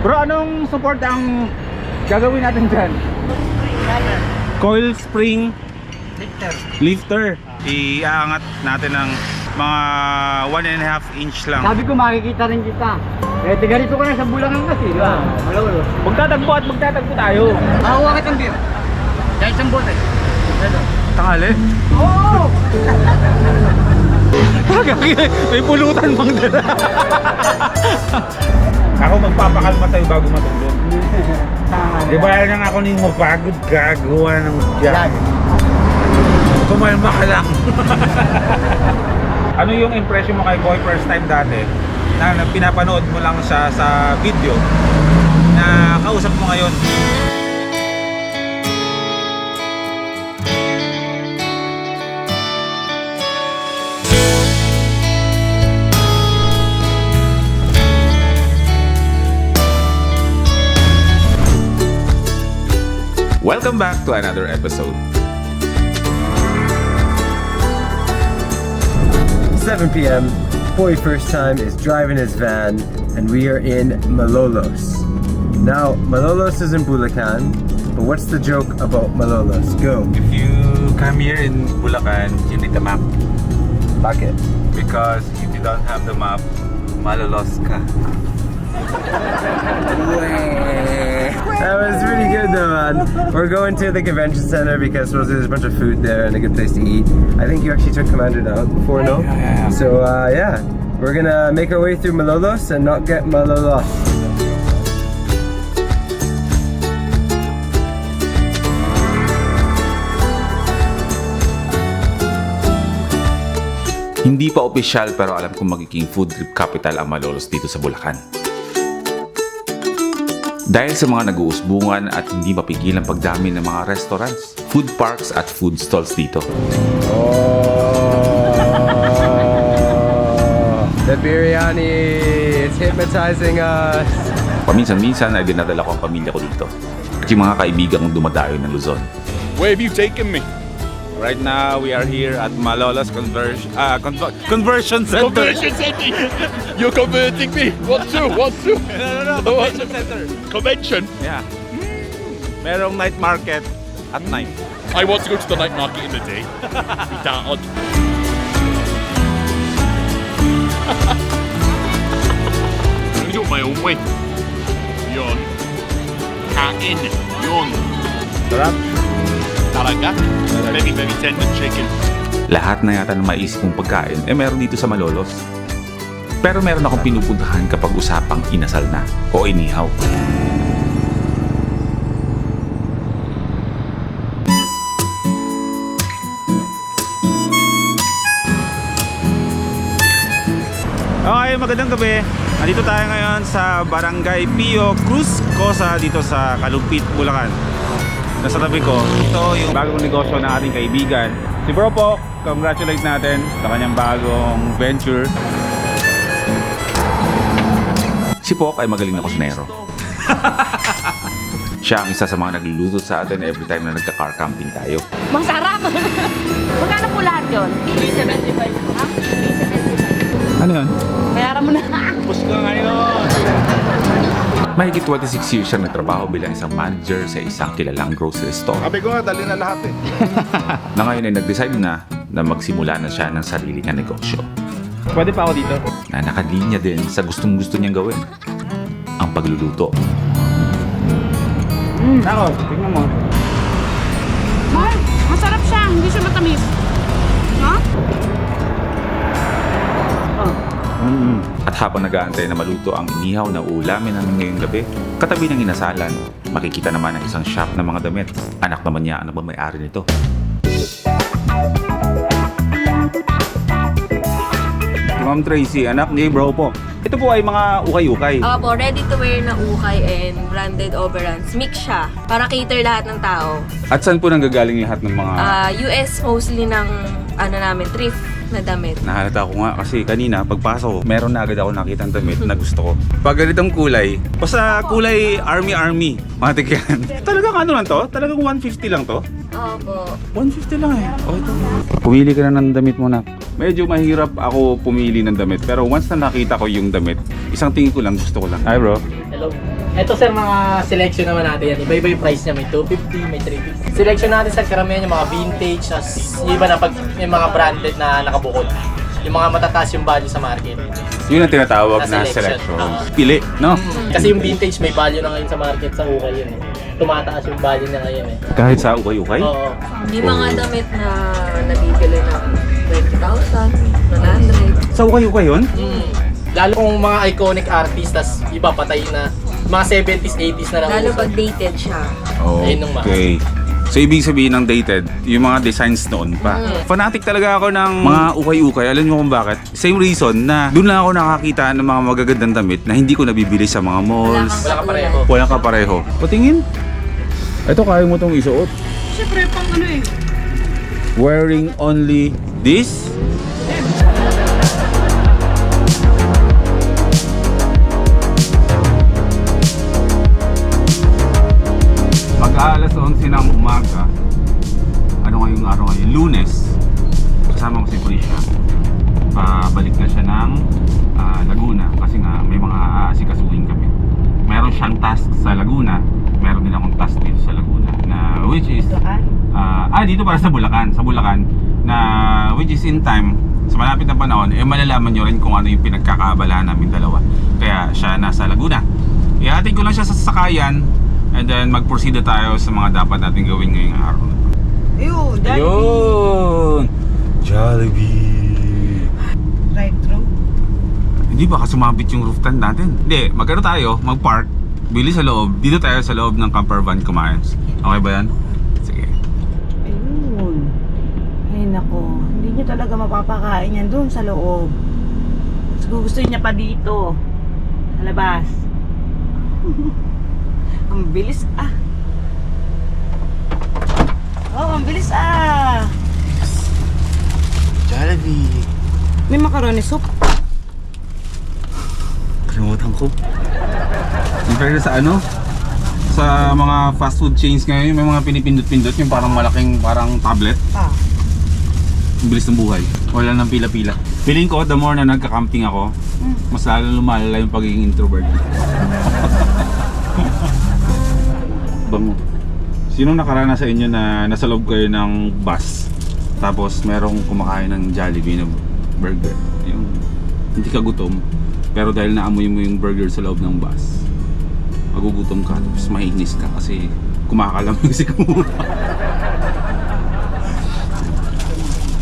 Bro, anong support ang gagawin natin dyan? Coil spring lifter. Iangat natin ng mga 1.5 inch lang. Sabi ko makikita rin kita. Eh, tiga rito ka na sa Bulangan kasi, di ba? Wala. Magtatagpo at magtatagpo tayo. Makuha kitang beer. Dahil isang bote. Tanghali? Oo! May pulutan bang dala? Ako magpapakalma tayo bago matulog. Di ba yan ako nung mapagod gagawa ng jack? Kumalma ka lang. Ano yung impression mo kay Boy first time dati? Na pinapanood mo lang siya sa video na kausap mo ngayon? Welcome back to another episode. 7 p.m. Boy first time is driving his van and we are in Malolos. Now, Malolos is in Bulacan, but what's the joke about Malolos? Go. If you come here in Bulacan, you need a map. Bakit? Because if you don't have the map, malolos ka. That was really good though, man. We're going to the convention center because there's a bunch of food there and a good place to eat. I think you actually took Commander out before, no? Yeah. So, yeah. We're gonna make our way through Malolos and not get Malolos. Hindi pa opisyal pero alam kong magiging food trip capital ang Malolos dito sa Bulacan. Dahil sa mga nag-uusbungan at hindi mapigil ang pagdami ng mga restaurants, food parks at food stalls dito. The biryani is hypnotizing us. Paminsan-minsan ay dinadala ko ang pamilya ko dito. At yung mga kaibigan kong dumadayo ng Luzon. Where have you taken me? Right now, we are here at Malolos Conversion Center. Convention center. You're converting me. What to? No, Convention Center. Convention. Yeah. Merong night market at night. I want to go to the night market in the day. Be that odd. I'm gonna do it my own way. Yon. Kain. Yon. Sarap. Talaga. Very, very tender chicken. Lahat na yata ng maisip mong pagkain meron dito sa Malolos. Pero meron akong pinupuntahan kapag usapang inasal na o inihaw. Okay, magandang gabi. Nandito tayo ngayon sa Barangay Pio Cruz Cosa dito sa Kalumpit, Bulacan. Nasa tabi ko, ito yung bagong negosyo ng ating kaibigan. Si Bro po, congratulate natin sa kanyang bagong venture. Si Pok ay magaling na kusinero. Siya ang isa sa mga nagluluto sa atin every time na nagka-car camping tayo. Masarap! Magkano po lahat yun? 375. Ha? 375. Ano yun? Bayaran mo na. Push ka ngayon! Mahigit 26 years siyang nagtrabaho bilang isang manager sa isang kilalang grocery store. Sabi ko nga, dali na lahat eh. Na ngayon ay nag-decide na magsimula na siya ng sarili niyang negosyo. Pwede pa ako dito? Na nakalinya din sa gustong-gusto niyang gawin, ang pagluluto. Ako, tingnan mo. Ay, masarap siya. Hindi siya matamis. Ha? At habang nag-aantay na maluto ang inihaw na ulamin namin ngayong gabi, katabi ng inasalan, makikita naman ang isang shop ng mga damit. Anak naman niya ang nagmamayari nito. Ma'am Tracy, anak ni Bro po. Ito po ay mga ukay-ukay. Opo, ready to wear na ukay and branded overruns. Mix siya para cater lahat ng tao. At saan po nanggagaling lahat ng mga... US mostly ng namin, thrift na damit. Nahalata ko nga kasi kanina pagpasok ko, meron na agad ako nakitang damit na gusto ko. Pag ganitong kulay, basta kulay army, matik yan. Talagang ano lang to? Talagang 150 lang to? Opo. 150 lang eh. Oh, ito. Pumili ka na ng damit mo na. Medyo mahirap ako pumili ng damit pero once na nakita ko yung damit, isang tingin ko lang gusto ko lang. Hi bro. loob. Ito sir, mga selection naman natin yan. Iba-iba yung price niya. May 250, may 350. Selection natin sa karamihan yung mga vintage, yung iba na pag yung mga branded na nakabukod. Yung mga matataas yung value sa market. Yun ang tinatawag Na na selection. selection. Pili, no? Kasi yung vintage may value na ngayon sa market sa ukay yun eh. Tumataas yung value niya ngayon eh. Kahit sa ukay-ukay? Oo. Yung mga damit na nabibili ng 20,000, 100. Sa ukay-ukay yun? Lalo kung mga iconic artists, tas iba patay na. Mga 70s, 80s na lang. Lalo uso. pag dated siya. Ayun nung Okay. So, ibig sabihin ng dated, yung mga designs noon pa. Fanatic talaga ako ng mga ukay-ukay. Alam niyo kung bakit? Same reason na doon lang ako nakakita ng mga magagandang damit na hindi ko nabibili sa mga malls. Wala ka pareho. Walang kapareho. Patingin. Ito, kaya mo itong isuot. Siyempre, pang ano eh. Wearing only this? Mag-aalas 11 ng umaga. Ano ngayong araw ngayon? Lunes. Kasama ko si Prisha. Pabalik na siya ng Laguna kasi nga may mga aasikasuhin kami. Meron siyang task sa Laguna. Meron din akong task dito sa Laguna na which is dito para sa Bulacan na which is in time sa malapit na panahon malalaman nyo rin kung ano yung pinagkakaabalahan namin dalawa. Kaya siya nasa Laguna. Ihatid ko lang siya sa sasakayan and then mag-proceed na tayo sa mga dapat natin gawin ngayong araw na to. Ayun! Jollibee! Drive-thru. Hindi baka sumabit yung roof tent natin. Hindi, magkano tayo, mag-park, bili sa loob, dito tayo sa loob ng camper van kumain. Okay ba yan? Sige. Ayun. Ay nako, hindi niya talaga mapapakain yan doon sa loob. Mas gusto niya pa dito. Sa labas. Ang bilis ah. Oh, ang bilis ah. Jollibee! May macaroni soup. Kalimutan ko. Compare sa ano? Sa mga fast food chains ngayon, may mga pinipindot-pindot yung parang malaking parang tablet. Ah. Ang bilis ng buhay. Wala nang pila-pila. Feeling ko, the more na nagka-camping ako, mas lalo lumalala yung pagiging introvert. Bango. Sino nakaranas sa inyo na nasa loob kayo ng bus tapos merong kumakain ng Jollibee na burger? Yung hindi ka gutom pero dahil naamoy mo yung burger sa loob ng bus, magugutom ka tapos maiinis ka kasi kumakalamig si Kamura.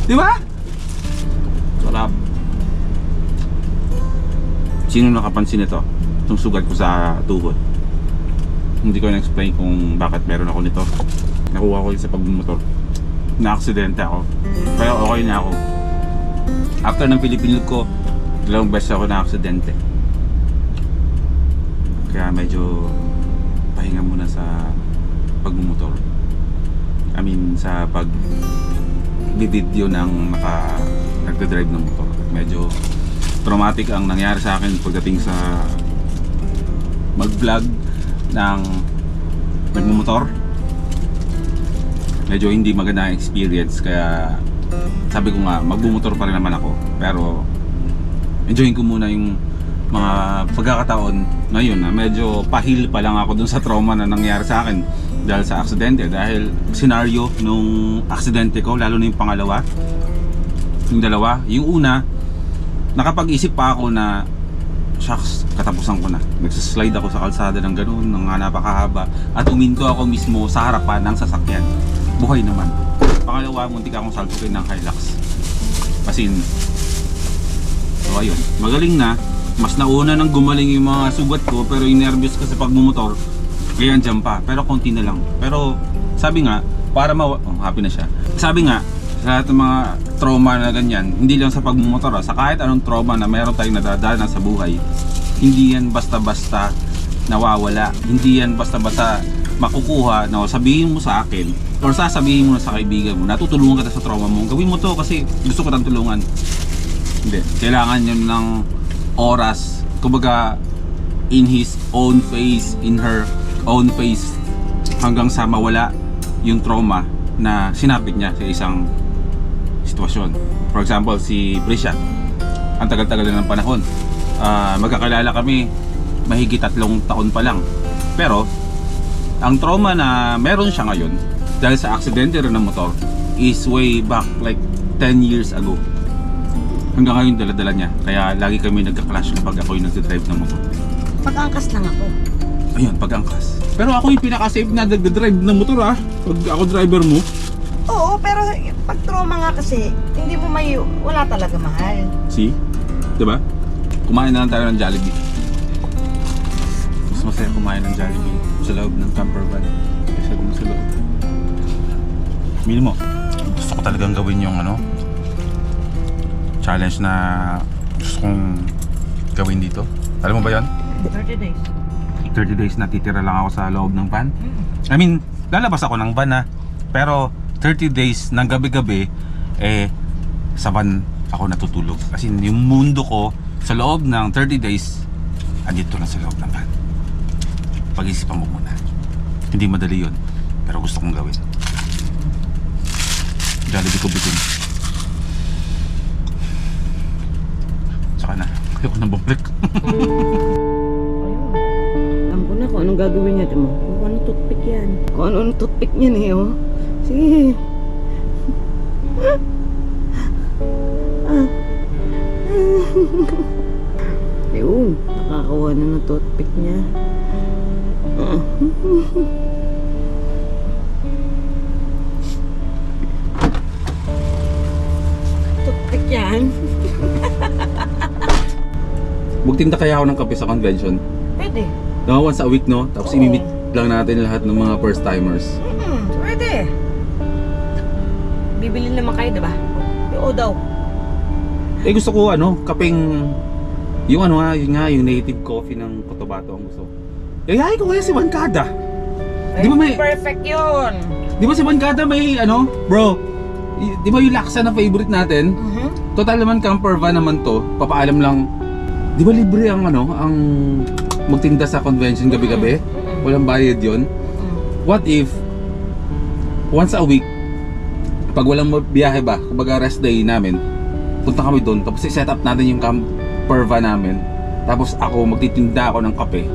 Di ba? Sarap. Sino nakapansin ito? Itong sugat ko sa tuhod. Hindi ko na-explain kung bakit meron ako nito. Nakuha ko yun sa pagmumotor. Na-aksidente ako. Kaya okay na ako. After ng Philippine ko, 2 beses ako na-aksidente. Kaya medyo pahinga muna sa pagmumotor. I mean, sa pag-video ng nagdadrive ng motor. Medyo traumatic ang nangyari sa akin pagdating sa mag-vlog ng nagmumotor. Medyo hindi maganda ang experience kaya sabi ko nga magbumotor pa rin naman ako pero enjoyin ko muna yung mga pagkakataon ngayon na medyo pahil pa lang ako dun sa trauma na nangyari sa akin dahil sa aksidente. Dahil senaryo nung aksidente ko, lalo na yung pangalawa, yung dalawa, yung una nakapag-isip pa ako na shucks, katapusan ko na. Nagsaslide ako sa kalsada ng ganun, ng napakahaba at uminto ako mismo sa harapan ng sasakyan. Buhay naman. Pangalawa, muntik akong salpukin ng Hilux. Pasin. So ayun, magaling na. Mas nauna nang gumaling yung mga sugat ko pero yung nervous ko sa pagmumotor, kaya andyan pa. Pero konti na lang. Pero sabi nga, para happy na siya. Sabi nga, sa lahat ng mga trauma na ganyan, hindi lang sa pagmumotor, sa kahit anong trauma na meron tayong nadadaanan sa buhay, hindi yan basta-basta nawawala. Hindi yan basta-basta makukuha na sabihin mo sa akin or sasabihin mo na sa kaibigan mo, natutulungan kita sa trauma mo, gawin mo to kasi gusto ko tang tulungan. Hindi. Kailangan yun ng oras, kumbaga in his own face, in her own face, hanggang sa mawala yung trauma na sinapit niya sa isang sitwasyon. For example, si Prisha, ang tagal-tagal na ng panahon, magkakilala kami mahigit 3 taon pa lang. Pero ang trauma na meron siya ngayon dahil sa aksidente rin ng motor is way back like 10 years ago. Hanggang ngayon dala-dala niya. Kaya lagi kami nagka-clash kapag ako yung nagdadrive ng motor. Pag-angkas lang ako. Ayun, pag-angkas. Pero ako yung pinaka-safe na nagdadrive ng motor ah. Pag ako driver mo. Oo, pero pag trauma nga kasi, hindi mo wala talaga mahal. See? Diba? Kumain na lang tayo ng Jollibee. Mas masaya kumain ng Jollibee sa loob ng camper van kaysa kung sa loob. Mil mo, gusto ko talagang gawin yung challenge na gusto kong gawin dito. Alam mo ba yon? 30 days. 30 days na titira lang ako sa loob ng van. I mean, lalabas ako ng van pero 30 days ng gabi-gabi sa van ako natutulog. Kasi yung mundo ko sa loob ng 30 days andito lang sa loob ng van. Pag-isipan mo muna. Hindi madali yun, pero gusto kong gawin. Jollibee ko bitin. Saka na, ayoko nang bumalik. Alam ko na kung anong gagawin niya mo. Kung anong toothpick yan. Kung anong toothpick niyan oh. Sige. Ayun, nakakawa na ng toothpick niya. Toothpick yan. Magtinda kaya ako ng kape sa convention. Pwede. Once a week, no? Tapos Oo. imimit lang natin lahat ng mga first timers. Pwede. Bibili naman kayo, diba? Oo daw. Gusto ko kapeng yung yung native coffee ng Cotabato ang gusto. Ayahay ko kaya si Bancada. Di ba may Perfect yun. Di ba si Bancada may bro? Di ba yung laksa na favorite natin? Total naman camper van naman to. Papaalam lang. Di ba libre ang ang magtinda sa convention gabi-gabi? Walang bayad 'yon. What if once a week pag walang biyahe ba, kumbaga rest day namin, punta kami doon, tapos i-set up natin yung camper van namin. Tapos ako magtitinda ako ng kape.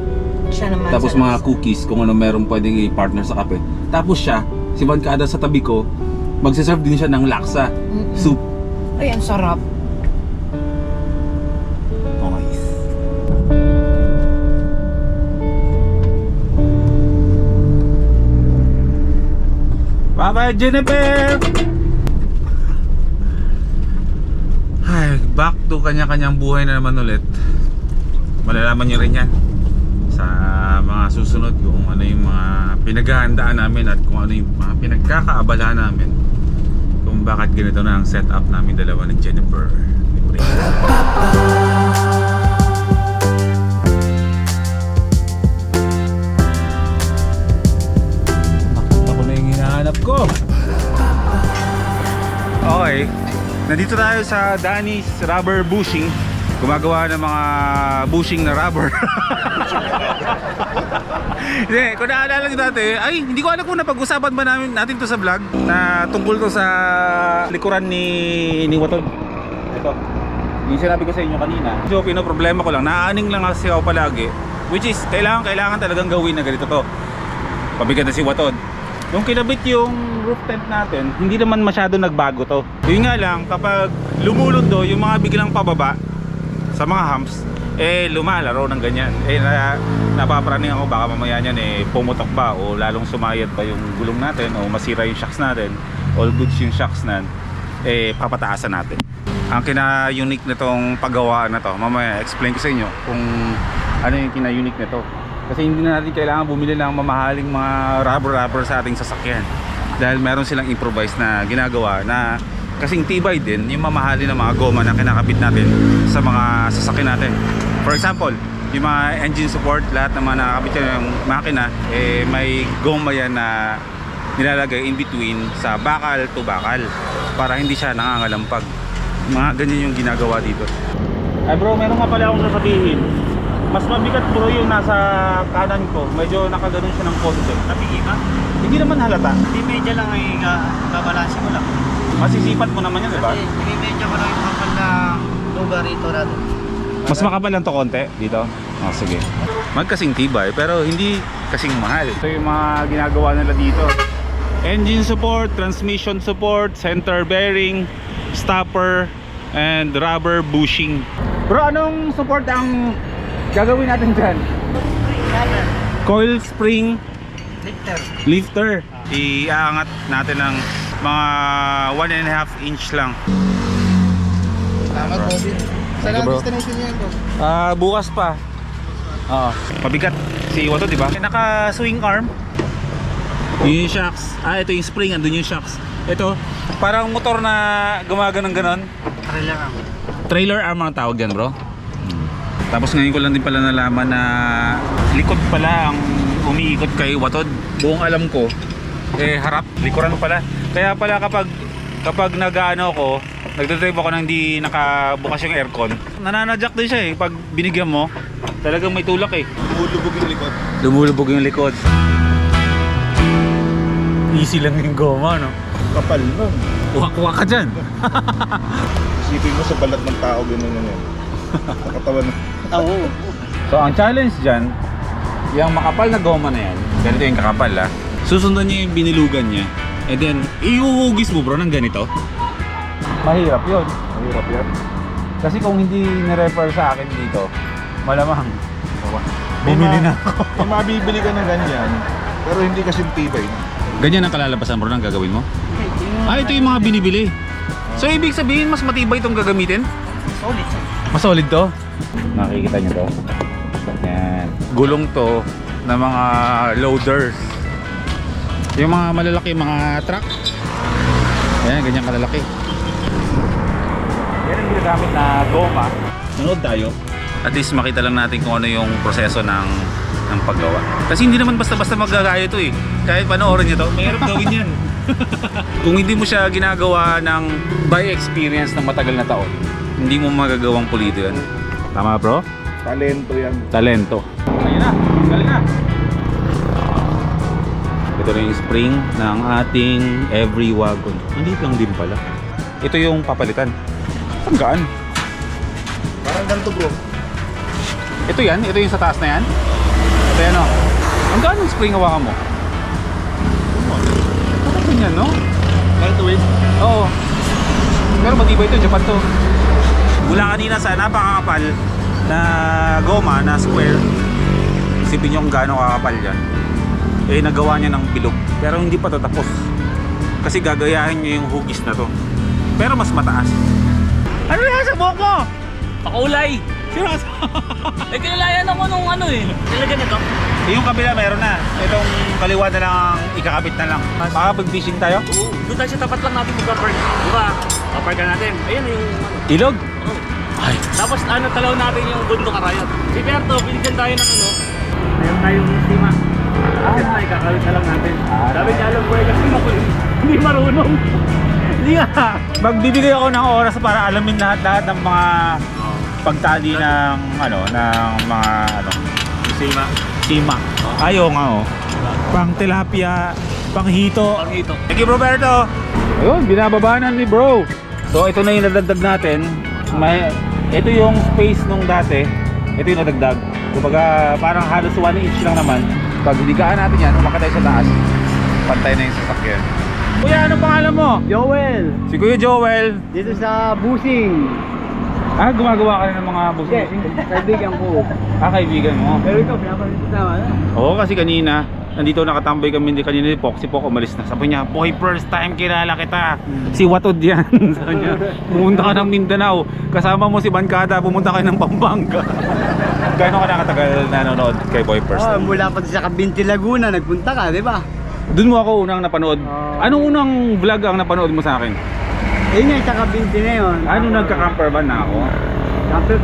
Siya naman. Tapos sa mga labas. cookies kung ano meron pwedeng i-partner sa kape. Tapos siya, si Bancada sa tabi ko, magsiserve din siya ng laksa, soup. Ay, ang sarap. Okay. Bye-bye, Jennifer! Ay, back to kanya-kanyang buhay na naman ulit. Malalaman nyo rin yan sa mga susunod kung ano yung mga pinaghahandaan namin at kung ano yung mga pinagkakaabalahan namin kung bakit ganito na ang setup namin dalawa ni Jennifer. Ako na yung hinahanap ko. Okay, nandito tayo sa Danny's Rubber Bushing. Gumagawa ng mga bushing na rubber. Hindi, kung naalala nyo dati, hindi ko alam kung napag-usapan ba natin to sa vlog na tungkol to sa likuran ni Watod. Ito, yung sinabi ko sa inyo kanina. So, pinoproblema ko lang, naaaning lang kasi ako palagi, which is, kailangan talagang gawin na ganito to. Pabigat na si Watod. Nung kinabit yung roof tent natin, hindi naman masyado nagbago to. Yun nga lang, kapag lumulundo yung mga biglang pababa sa mga humps, lumalaro ng ganyan. Napapraning ako baka mamaya niyan pumutok ba o lalong sumayad pa yung gulong natin o masira yung shocks natin, all goods yung shocks nan, papataasan natin. Ang kina-unique nitong paggawaan na to, mamaya explain ko sa inyo kung ano yung kina-unique nito. Kasi hindi na natin kailangan bumili ng mamahaling mga rubber sa ating sasakyan, dahil meron silang improvise na ginagawa na kasing tibay din yung mamahali ng mga goma na kinakabit natin sa mga sasakyan natin. For example, yung mga engine support, lahat ng mga nakakabit yung makina, may goma yan na nilalagay in between sa bakal to bakal para hindi siya nangangalampag. Mga ganyan yung ginagawa dito. Ay bro, meron nga pala akong sasabihin. Mas mabigat bro yung nasa kanan ko. Medyo nakaganon siya ng konti. Napigi ba? Hindi naman halata. Hindi medyo lang ay babalansin mo lang. Masisipat mo naman yan, di ba? Hindi medyo mo lang yung kapal na lugar rito natin. Mas makapal lang to konti dito. Oh, sige. Magkasing tibay pero hindi kasing mahal. Ito yung mga ginagawa nila dito. Engine support, transmission support, center bearing, stopper, and rubber bushing. Bro, anong support ang gagawin natin dyan? Coil spring lifter. Iaangat natin ng mga 1.5 inch lang. Salamat, Bobby. Saan ang destination niyo yan, bro? Bukas pa. Oo. Mabigat si Iwa to, di ba? Naka swing arm. Yun yung shocks. Ito yung spring, andun yung shocks. Ito, parang motor na gumaganon ganon. Trailer arm ang tawag dyan, bro. Tapos ngayon ko lang din pala nalaman na likod pala ang umiikot kay Watod. Buong alam ko, harap, likuran pala. Kaya pala kapag nag-ano ko, nagdadrive ako nang di nakabukas yung aircon, nananadjak din siya pag binigyan mo, talagang may tulak lumulubog yung likod. Lumulubog yung likod. Easy lang yung goma, no? Kapal nun. Wak-wak ka dyan. Isipin mo sa balat ng tao, gano'n yan. Nakatawan na. So ang challenge dyan, yung makapal na goma na yan, ganito yung kakapal susundan niya yung binilugan niya, and then iuhugis mo, bro, ng ganito. Mahirap yun. Mahirap yan. Kasi kung hindi ni-refer sa akin dito, malamang bumili na ako. May mabibili ka ng ganyan, pero hindi kasi tibay. Ganyan ang kalalabasan, bro, ng gagawin mo? Ito yung mga binibili. So ibig sabihin mas matibay itong gagamitin? Solid. Mas solid to? Nakikita nyo to? Yan. Gulong to na mga loaders. Yung mga malalaki, mga truck. Yan, ganyan kalalaki. Yan ang ginagamit na goma. Nanood tayo. At least makita lang natin kung ano yung proseso ng paggawa. Kasi hindi naman basta-basta magagaya to Kahit panoorin nyo to, mayroon gawin yan. Kung hindi mo siya ginagawa ng by experience ng matagal na taon, hindi mo magagawang pulido yan. Tama, bro? Talento yan. Talento. Ayun na, galing na. Ito na yung spring ng ating every wagon. Hindi lang din pala. Ito yung papalitan. Ang gaan. Parang ganito, bro. Ito yan? Ito yung sa taas na yan? Ito yan, o. Ang gaan ng spring hawakan mo. Ano yan, no? Lightweight. Oo. Pero matibay ito, Japan to. Mula kanina sa napakakapal na goma na square, isipin nyo kung gaano kakapal yan, nagawa niya ng bilog, pero hindi pa tatapos kasi gagayahin nyo yung hugis na to, pero mas mataas. Ano yan sa buhok mo? Pakulay. Seryoso? Kinalayan ako nung nilagyan nito. Yung kabila meron na, itong kaliwa na lang ang ikakabit na lang. Makapag-fishing tayo? Doon tayo sa tapat lang natin mag-park. Diba? Papark ka natin. Ayan yung Ilog? Ay. Tapos talaw natin yung bundok karayat. Si Berto, binigyan tayo ng meron tayong sima. Ay, kakawit na lang natin. Sabi niya, alam ko kasi hindi marunong. Hindi nga. Magbibigay ako ng oras para alamin lahat ng mga pagtali ng mga sima. Ayaw nga pang tilapia, pang hito. Thank you, Roberto. Ayun, binababaanan ni bro. So ito na yung nadagdag natin. Ito yung space nung dati. Ito yung nadagdag. Kumbaga parang halos 1 inch lang naman. Pag hinigaan natin yan, umakatay sa taas, pantay na yung sasakyan. Kuya, anong pangalan mo? Joel, Si Kuya Joel. dito sa Busing. Gumagawa ka rin ng mga busing. Kaibigan ko. Kaibigan mo. Pero ito, pinapalit tama na. Oo, kasi kanina nandito nakatambay kami kanina ni Poxy Pok, umalis na. Sabi niya, boy, first time kilala kita. Si Watod yan. Sabi niya, pumunta ka ng Mindanao. Kasama mo si Bancada, pumunta kayo ng Pampanga. Gano'n ka nakatagal nanonood kay Boy First? Mula pa sa Cabinti, Laguna, nagpunta ka, di ba? Doon mo ako unang napanood. Anong unang vlog ang napanood mo sa akin? Yun nga, sa Cabinti na yun. Ano nagka-camper van na ako?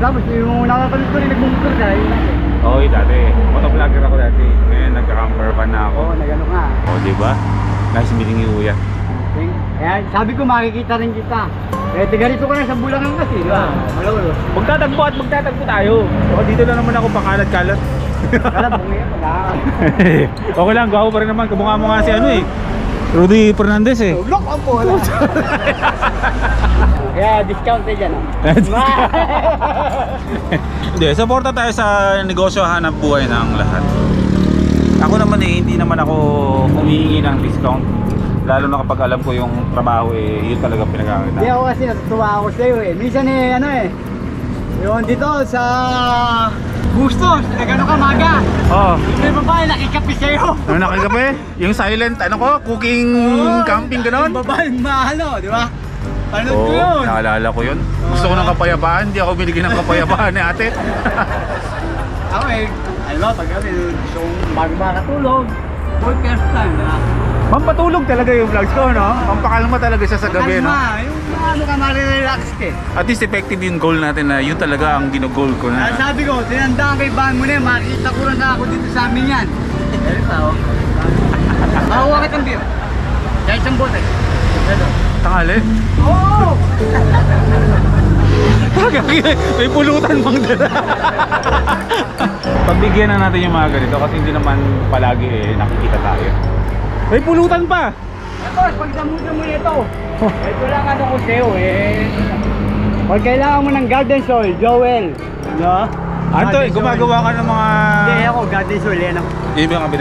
Tapos yung nakapanood ko rin, nagmumukor ka, yun natin. Oo, dati. Motovlogger ako dati. Ngayon nagka-camper van na ako. nagano ka. Diba? Nice meeting you, Kuya. Kaya sabi ko makikita rin kita. Tigarito ko na sa Bulangan kasi, di ba? Malawalo. Magtatagpo at magtatagpo tayo. O, dito lang naman ako pakalat-kalat. Alam mo ngayon, Okay lang, gwapo pa rin naman. Kamukha mo nga si Rudy Fernandez Lock up po. Yeah, discount din dyan. Hindi, suporta tayo sa negosyo, hanap buhay ng lahat. Ako naman hindi naman ako humihingi ng discount. Lalo na kapag alam ko yung trabaho yun talaga pinagkakita. Hindi ako kasi natutuwa ako sa'yo Minsan yung dito sa Bustos, nagano ka maga. Oh, May babae nakikapi sa'yo. ano nakikape? Yung silent, cooking, camping, ganon? Babae mahalo, di ba? Panood Oo, ko yun. naalala ko yun. Gusto ko ng kapayapaan, hindi ako binigyan ng kapayapaan ni ate. Ako alam mo, pag kami gusto kong bago makatulog, for first time, di ba? Pampatulog talaga yung vlogs ko, no? Pampakalma talaga siya sa gabi, no? Kalma, yung ano ka marirelax ka. At least effective yung goal natin na yun talaga ang ginugol ko na. Sabi ko, tinandaan kay Ban mo na makikita ko na ako dito sa amin yan. Pero tao. Makuha kitang beer. Kaya isang bote. Tanghali? Oo! May pulutan bang dala? Pagbigyan na natin yung mga ganito kasi hindi naman palagi nakikita tayo. May pulutan pa! Ito, pag damudan mo ito. Ito lang ano ko sa'yo Pag kailangan mo ng garden soil, Joel. No? Anto, gumagawa ka ng mga... Hindi ako, garden soil yan ako. Yun ba yung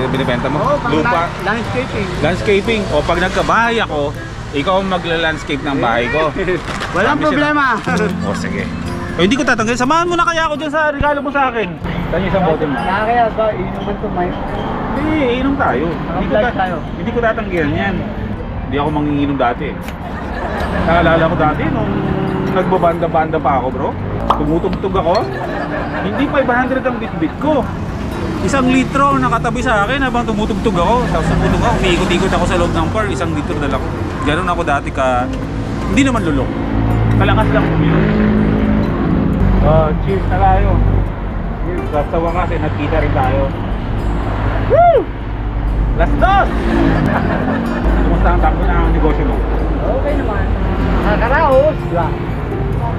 binibenta mo? Oo, pang Lupa? landscaping. Landscaping. O pag nagkabahay ako, ikaw ang magla-landscape ng bahay ko. Walang Sabi problema. O sige. O hindi ko tatanggalin. Samahan mo na kaya ako dyan sa regalo mo sa akin. Saan yung isang bote mo? Kaya ba, inuman to may... Hindi, inom tayo. Hindi ko tatanggihan yan. Hindi ako manginginom dati. Naalala ko dati nung nagbabanda-banda pa ako, bro. Tumutugtog ako. Hindi 500 ang bitbit ko. 1 litro nakatabi sa akin habang tumutugtog ako. Tapos tumutog ako, umiikot-ikot ako sa loob ng par. 1 litro na lang. Ganon ako dati ka... Hindi naman lulok. Kalakas lang uminom. Cheers na tayo. Sa wakas nagkita rin tayo. Woo! Las dos! Kumusta ang takbo ng negosyo mo? Okay naman. Nakakaraos, di ba?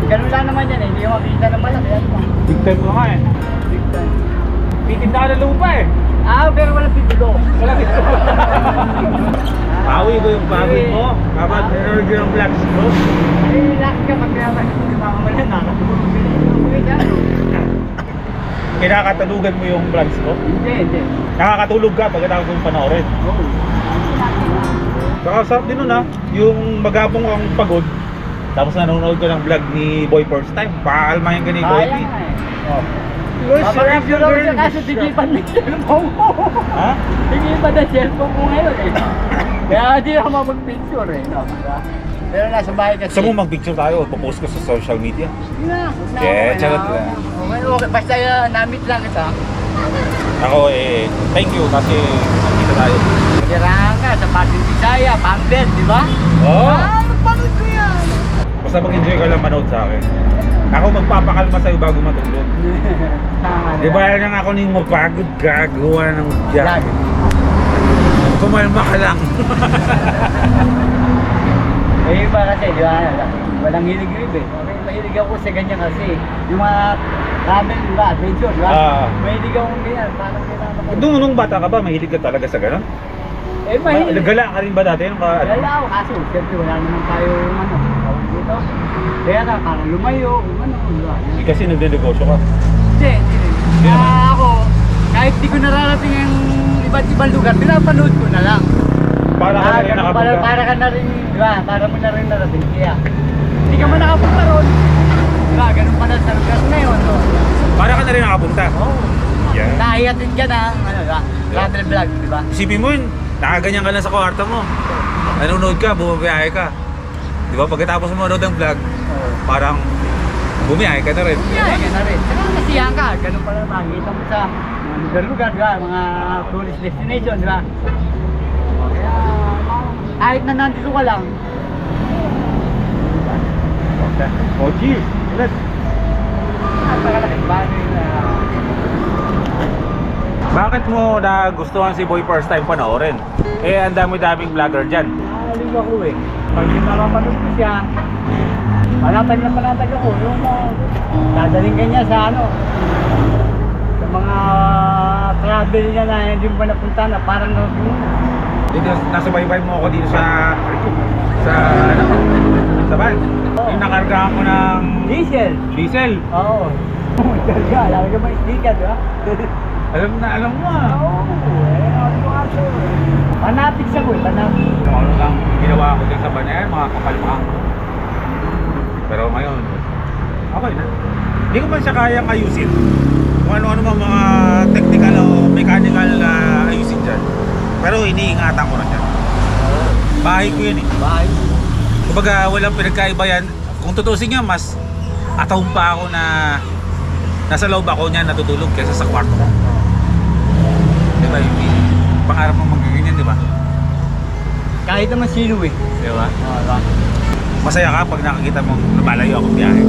Ganun lang naman yan hindi mo makikita ng malaki. Big time mo nga Big time. Titinda ka ng lupa Pero walang pitulo. Wala dito. Pawi ko yung pagod mo. Kapag energy ng vlogs ko. Relax ka pag kaya kumakamalyan. Nakakatulog sila. Kinakatalugan mo yung vlogs ko. Hindi. Nakakatulog ka pagkatapos mong panoorin. Oo. Saka sarap din nun yung magabong ang pagod. Tapos nanonood ka ng vlog ni Boy First Time. Paalmahin ka ni Boy P. Oh. Paparapyo daw siya kaso digipan ng cellphone mo. Ha? Digipan ng cellphone mo ngayon Kaya hindi ako mag-picture no? Pero nasa bahay kasi. Gusto mo mag-picture tayo o post ko sa social media? Sige na. Yeah, charot lang. Okay. Basta na-meet lang kita. Ako thank you kasi nakita tayo. Kailangan ka sa Patin Bisaya, Pambed, di ba? Oo. Napanood ko yan. Basta mag-enjoy ka lang manood sa akin. Ako magpapakalma sa'yo bago matulog. Di ba yan ako ning mapagod gagawa ng vlog. Kumalma ka lang. Iba kasi, di ba? Walang hilig-hilig Okay, mahilig ako sa ganyan kasi. Yung mga travel, di ba? Adventure, di ba? Mahilig ako ganyan. Parang kailangan ako. Nung bata ka ba, mahilig ka talaga sa gano'n? Mahilig. Gala ka rin ba dati? Wala ako kaso, siyempre wala naman tayo dito. Kaya na, parang lumayo, di ba? Kasi nagde-negosyo ka. Hindi. Ako, kahit di ko nararating yung iba't ibang lugar, pinapanood ko na lang. Para ka na rin nakapunta. Para ka na rin, di ba? Para mo na rin narating. Kaya, hindi ka man nakapunta ron. Di ba? Ganun pala sa lugar na yun. No? Para ka na rin nakapunta. Oo. Yeah. Nahiyatin ka na, di ba? Travel vlog, di ba? Isipin mo yun, nakaganyan ka lang sa kwarto mo. Nanonood ka, bumabiyahe ka. Di ba? Pagkatapos mo manood ng vlog, parang bumiyahe ka na rin. Bumiyahe ka na rin. Saka kasiyahan ka. Ganun pala makikita mo sa mga lugar-lugar, di ba? Mga tourist destination, di ba? Kaya, kahit na nandito ka lang. Okay. Oh, cheers! Let's! Napakalaking bagay na... Bakit mo nagustuhan si Boy First Time panoorin? Ang dami-daming vlogger dyan. Nakalim ako Pag napapanood ko siya, panatag ako. Yung dadaling ka niya sa sa mga travel niya na hindi mo pa napunta na parang Nasa baybay mo ako dito sa Sa van? Yung nakargahan ko ng Diesel. diesel. Oo. Talaga, alam ka ba yung sticker, di ba? Alam mo ah. Panapit siya, boy. Panapit. Ano lang ginawa ko dyan sa van, mga kapalpang. Pero ngayon, okay na. Hindi ko man siya kayang ayusin. Kung ano-ano mga technical o mechanical na ayusin dyan. Pero iniingatan ko na siya. Bahay ko yun eh. Bahay. Kumbaga walang pinagkaiba yan. Kung tutusin nga, mas atawang pa ako na nasa loob ako niya natutulog kaysa sa kwarto ko. Diba yung pangarap mong magaganyan, diba? Kahit naman sino eh. Diba? Oo, diba? Masaya ka pag nakakita mong lumalayo ako biyahe.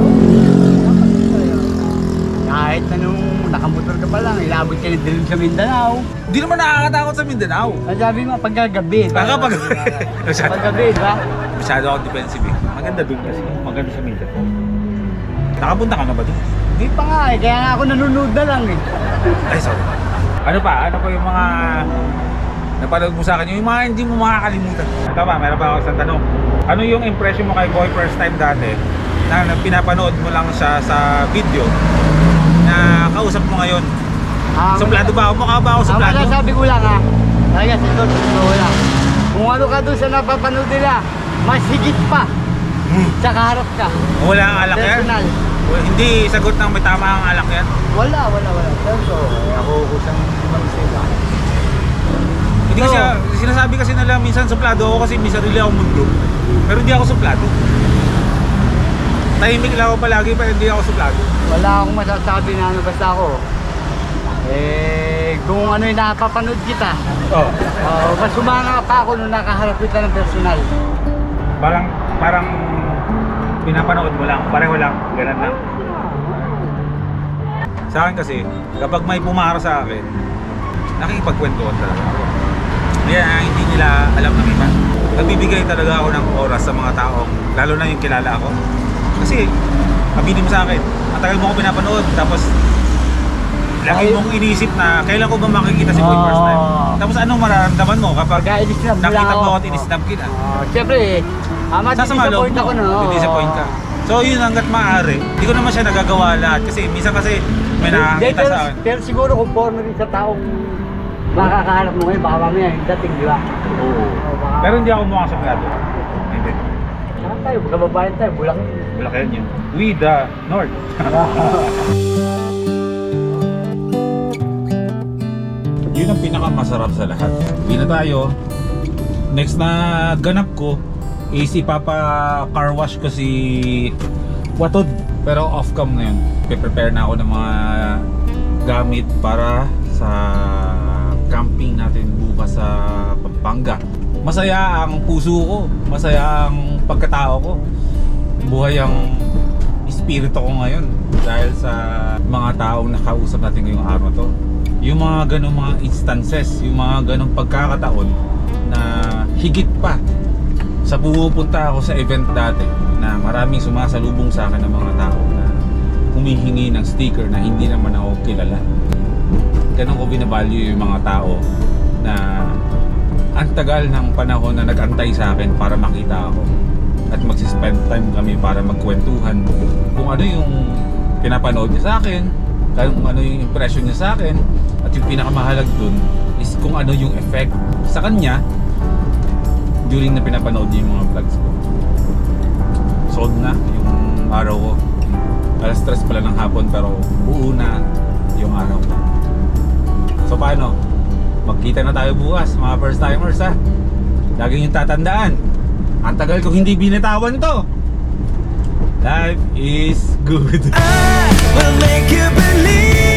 Kahit na nung nakamotor ka pa lang, ilabot ka na din sa Mindanao. Hindi naman nakakatakot sa Mindanao. Ang sabi mo, pagkagabi. Paggabi, diba? Masyado ako defensive eh. Maganda dun kasi. Maganda sa Mindanao. Nakapunta ka na ba dun? Hindi pa nga eh, kaya nga ako nanonood na lang eh. Ay, sorry. Ano pa? Ano pa yung mga napanood mo sa akin? Yung mga hindi mo makakalimutan. Ito ba, meron pa ako isang tanong. Ano yung impression mo kay Boy first time dati na pinapanood mo lang siya sa video na kausap mo ngayon? Suplado ba ako? Mukha ba ako suplado? Ang sabi ko lang ha, talaga sa totoo lang. Kung ano ka doon sa napapanood nila, mas higit pa. Sa kaharap ka. Wala ang alak yan? Personal. Hindi sagot ng may tama ang alak yan? Wala. So, ako kusang ibang sila. Hindi kasi, sinasabi kasi nila minsan suplado ako kasi may sarili akong mundo. Pero hindi ako suplado. Tahimik lang ako palagi pero hindi ako suplado. Wala akong masasabi na ano basta ako. Kung ano yung napapanood kita. Mas sumanga pa ako nung nakaharap kita ng personal. Parang pinapanood mo lang, pareho lang, ganun lang. Sa akin kasi, kapag may pumara sa akin, nakikipagkwentuhan talaga ako. Kaya hindi nila alam ng iba. Nagbibigay talaga ako ng oras sa mga taong, lalo na yung kilala ako. Kasi, aminin mo sa akin, ang tagal mo ko pinapanood, tapos lagi mong inisip na kailan ko ba makikita si Boy first time. Tapos anong mararamdaman mo kapag nakita mo at inisnab kita? Siyempre, Sasama loob disappoint ako na. disappoint ka. So yun hanggat maaari, hindi ko naman siya nagagawa lahat kasi minsan kasi may nakakita sa akin. Pero siguro kung porno rin sa taong makakaharap mo ngayon, baka mamaya yung dating, di ba? Oo. Pero hindi ako mukhang suplado. Hindi. Saan tayo? Kababayan tayo, Bulacan. Bulacan yun. We the North. Yun ang pinakamasarap sa lahat. Uwi na tayo. Next na ganap ko is ipapa car wash ko si Watod. Pero off cam na yun. Prepare na ako ng mga gamit para sa camping natin bukas sa Pampanga. Masaya ang puso ko. Masaya ang pagkatao ko. Buhay ang espiritu ko ngayon dahil sa mga taong nakausap natin ngayong araw to. Yung mga ganong mga instances, yung mga ganong pagkakataon na higit pa sa pumupunta ako sa event dati na maraming sumasalubong sa akin ng mga tao na humihingi ng sticker na hindi naman ako kilala. Ganon ko binavalue yung mga tao na ang tagal ng panahon na nag-antay sa akin para makita ako at mag-spend time kami para magkwentuhan kung ano yung pinapanood niya sa akin, kung ano yung impression niya sa akin, at yung pinakamahalag dun is kung ano yung effect sa kanya during na pinapanood niya yung mga vlogs ko. Sold na yung araw ko. Alas 3 pala ng hapon pero buo na yung araw ko. So paano? Magkita na tayo bukas mga first timers ha. Lagi yung tatandaan, ang tagal ko hindi binitawan to. Life is good. I will make you believe.